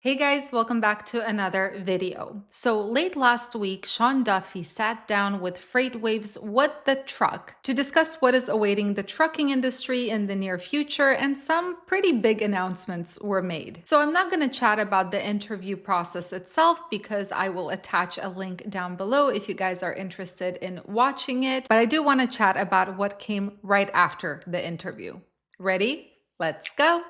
Hey guys, welcome back to another video. So late last week, Sean Duffy sat down with FreightWave's What the Truck to discuss what is awaiting the trucking industry in the near future, and some pretty big announcements were made. So I'm not going to chat about the interview process itself because I will attach a link down below if you guys are interested in watching it, but I do want to chat about what came right after the interview. Ready? Let's go!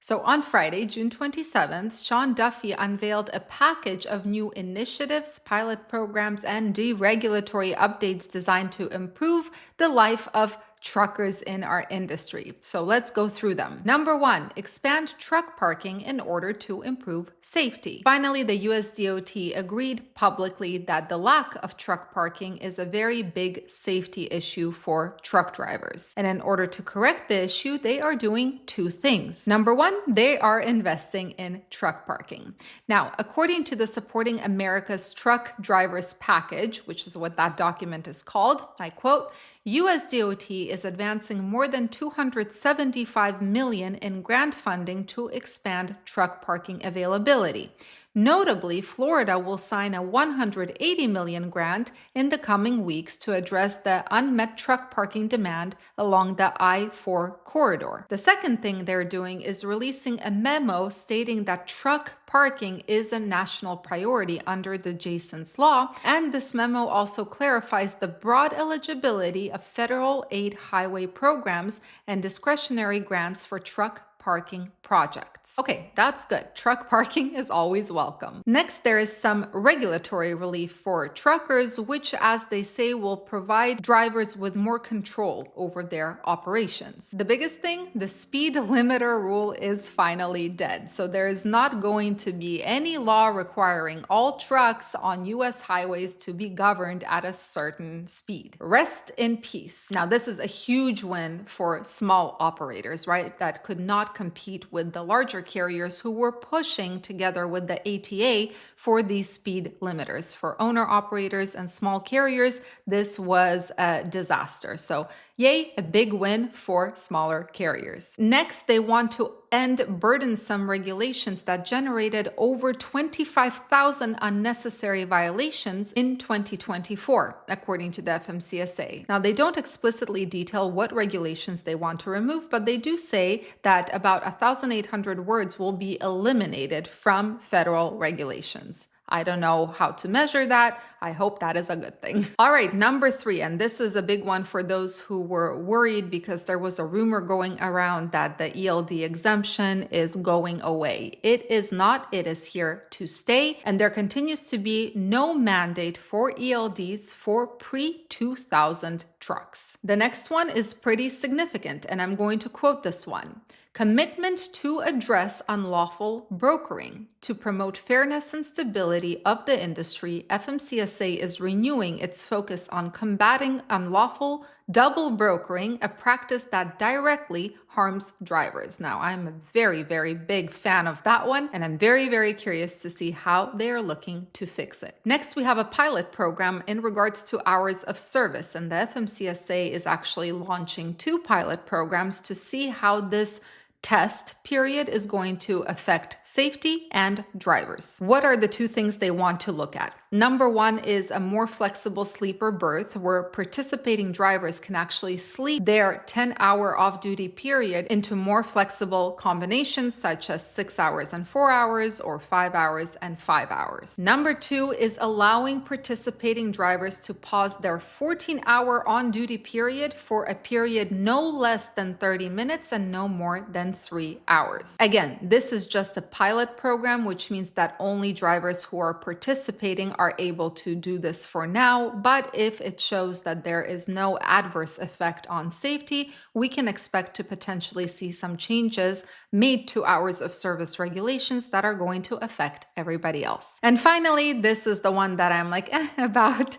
So on Friday, June 27th, Sean Duffy unveiled a package of new initiatives, pilot programs, and deregulatory updates designed to improve the life of truckers in our industry. So let's go through them. Number one, expand truck parking in order to improve safety. Finally, the US DOT agreed publicly that the lack of truck parking is a very big safety issue for truck drivers. And in order to correct the issue, they are doing two things. Number one, they are investing in truck parking. Now, according to the Supporting America's Truck Drivers Package, which is what that document is called, I quote, US DOT is advancing more than $275 million in grant funding to expand truck parking availability. Notably, Florida will sign a $180 million grant in the coming weeks to address the unmet truck parking demand along the I-4 corridor. The second thing they're doing is releasing a memo stating that truck parking is a national priority under the Jason's Law, and this memo also clarifies the broad eligibility of federal aid highway programs and discretionary grants for truck parking projects. Okay, that's good. Truck parking is always welcome. Next, there is some regulatory relief for truckers, which, as they say, will provide drivers with more control over their operations. The biggest thing, the speed limiter rule is finally dead. So there is not going to be any law requiring all trucks on US highways to be governed at a certain speed. Rest in peace. Now, this is a huge win for small operators, right? That could not compete with the larger carriers who were pushing together with the ATA for these speed limiters. For owner operators and small carriers, this was a disaster. So yay, a big win for smaller carriers. Next, they want to end burdensome regulations that generated over 25,000 unnecessary violations in 2024, according to the FMCSA. Now, they don't explicitly detail what regulations they want to remove, but they do say that about 1,800 words will be eliminated from federal regulations. I don't know how to measure that. I hope that is a good thing. All right, number three, and this is a big one for those who were worried because there was a rumor going around that the ELD exemption is going away. It is not. It is here to stay, and there continues to be no mandate for ELDs for pre-2000 trucks. The next one is pretty significant, and I'm going to quote this one. Commitment to address unlawful brokering. To promote fairness and stability of the industry, FMCSA is renewing its focus on combating unlawful double brokering, a practice that directly harms drivers. Now, I'm a very, very big fan of that one, and I'm very, very curious to see how they are looking to fix it. Next, we have a pilot program in regards to hours of service, and the FMCSA is actually launching two pilot programs to see how this test period is going to affect safety and drivers. What are the two things they want to look at? Number one is a more flexible sleeper berth where participating drivers can actually sleep their 10-hour off-duty period into more flexible combinations such as 6 hours and 4 hours or 5 hours and 5 hours. Number two is allowing participating drivers to pause their 14-hour on-duty period for a period no less than 30 minutes and no more than 3 hours. Again, this is just a pilot program, which means that only drivers who are participating are able to do this for now, but if it shows that there is no adverse effect on safety, we can expect to potentially see some changes made to hours of service regulations that are going to affect everybody else. And finally, this is the one that I'm like about.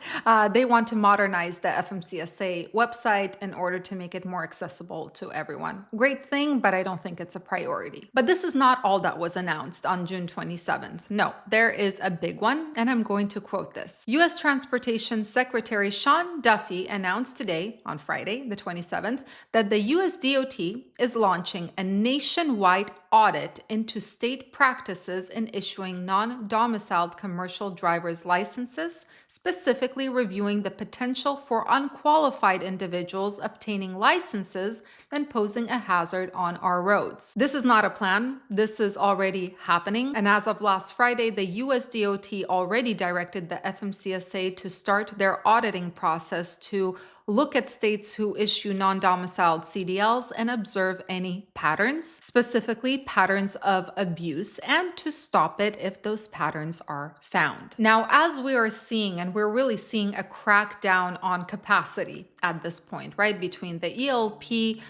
They want to modernize the FMCSA website in order to make it more accessible to everyone. Great thing, but I don't think it's a priority. But this is not all that was announced on June 27th. No, there is a big one, and I'm going to quote this. U.S. Transportation Secretary Sean Duffy announced today, on Friday, the 27th, that the U.S. DOT is launching a nationwide audit into state practices in issuing non-domiciled commercial driver's licenses, specifically reviewing the potential for unqualified individuals obtaining licenses and posing a hazard on our roads. This is not a plan. This is already happening. And as of last Friday, the US DOT already directed the FMCSA to start their auditing process to look at states who issue non-domiciled CDLs and observe any patterns, specifically patterns of abuse, and to stop it if those patterns are found. Now, as we are seeing, and we're really seeing a crackdown on capacity at this point, right, between the ELP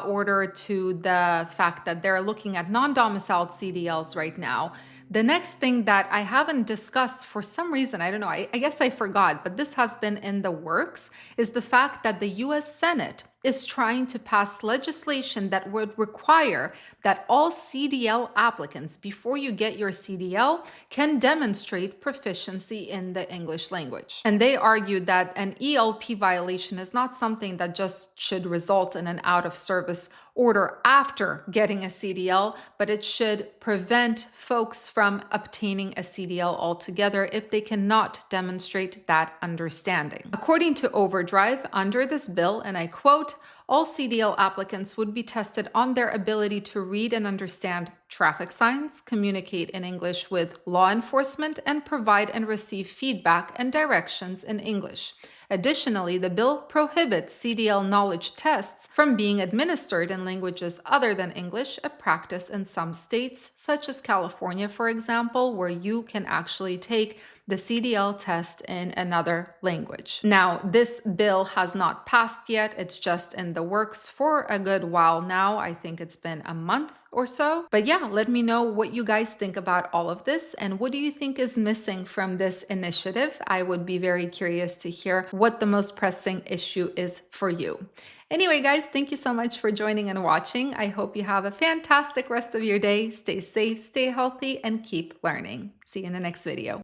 order to the fact that they're looking at non-domiciled CDLs right now. The next thing that I haven't discussed for some reason, I don't know, I guess I forgot, but this has been in the works, is the fact that the US Senate is trying to pass legislation that would require that all CDL applicants, before you get your CDL, can demonstrate proficiency in the English language. And they argued that an ELP violation is not something that just should result in an out-of-service order after getting a CDL, but it should prevent folks from obtaining a CDL altogether if they cannot demonstrate that understanding. According to Overdrive, under this bill, and I quote, all CDL applicants would be tested on their ability to read and understand traffic signs, communicate in English with law enforcement, and provide and receive feedback and directions in English. Additionally, the bill prohibits CDL knowledge tests from being administered in languages other than English, a practice in some states, such as California, for example, where you can actually take the CDL test in another language. Now, this bill has not passed yet. It's just in the works for a good while now. I think it's been a month or so. But yeah, let me know what you guys think about all of this and what do you think is missing from this initiative? I would be very curious to hear what the most pressing issue is for you. Anyway, guys, thank you so much for joining and watching. I hope you have a fantastic rest of your day. Stay safe, stay healthy, and keep learning. See you in the next video.